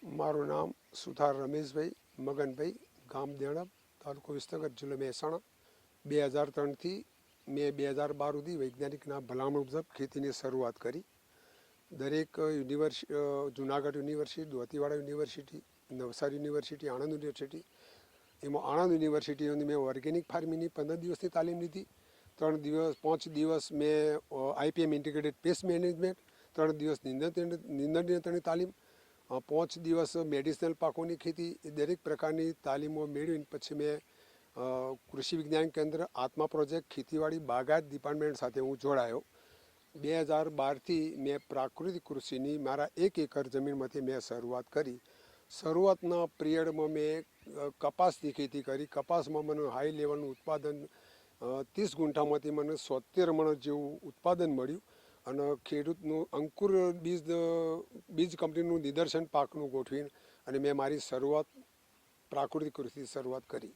મારું નામ સુથાર રમેશભાઈ મગનભાઈ, ગામ દેણબ, તાલુકો વિસનગર, જિલ્લો મહેસાણા. 2003થી મેં 2012 સુધી વૈજ્ઞાનિકના ભલામણ મુજબ ખેતીની શરૂઆત કરી. દરેક જુનાગઢ યુનિવર્સિટી, દોતીવાડા university, Navsari university, Anand university, એમાં આણંદ યુનિવર્સિટીની મેં ઓર્ગેનિક ફાર્મિંગની 15 દિવસની તાલીમ લીધી. 5 દિવસ મેં IPM ઇન્ટિગ્રેટેડ પેસ્ટ મેનેજમેન્ટ, 3 દિવસ નિંદણની તાલીમ, 5 દિવસ મેડિસિનલ પાકોની ખેતી, એ દરેક પ્રકારની તાલીમો મેળવીને પછી મેં કૃષિ વિજ્ઞાન કેન્દ્ર, આત્મા પ્રોજેક્ટ, ખેતીવાડી બાગાયત ડિપાર્ટમેન્ટ સાથે હું જોડાયો. 2012થી મેં પ્રાકૃતિક કૃષિની મારા 1 એકર જમીનમાંથી મેં શરૂઆત કરી. શરૂઆતના પિરિયડમાં મેં કપાસની ખેતી કરી. કપાસમાં મને હાઈ લેવલનું ઉત્પાદન 30 ગુંઠામાંથી મને 70 મણ જેવું ઉત્પાદન મળ્યું. અને ખેડૂતનું અંકુર બીજ કંપનીનું નિદર્શન પાકનું ગોઠવીને અને મેં મારી શરૂઆત પ્રાકૃતિક કૃષિથી શરૂઆત કરી.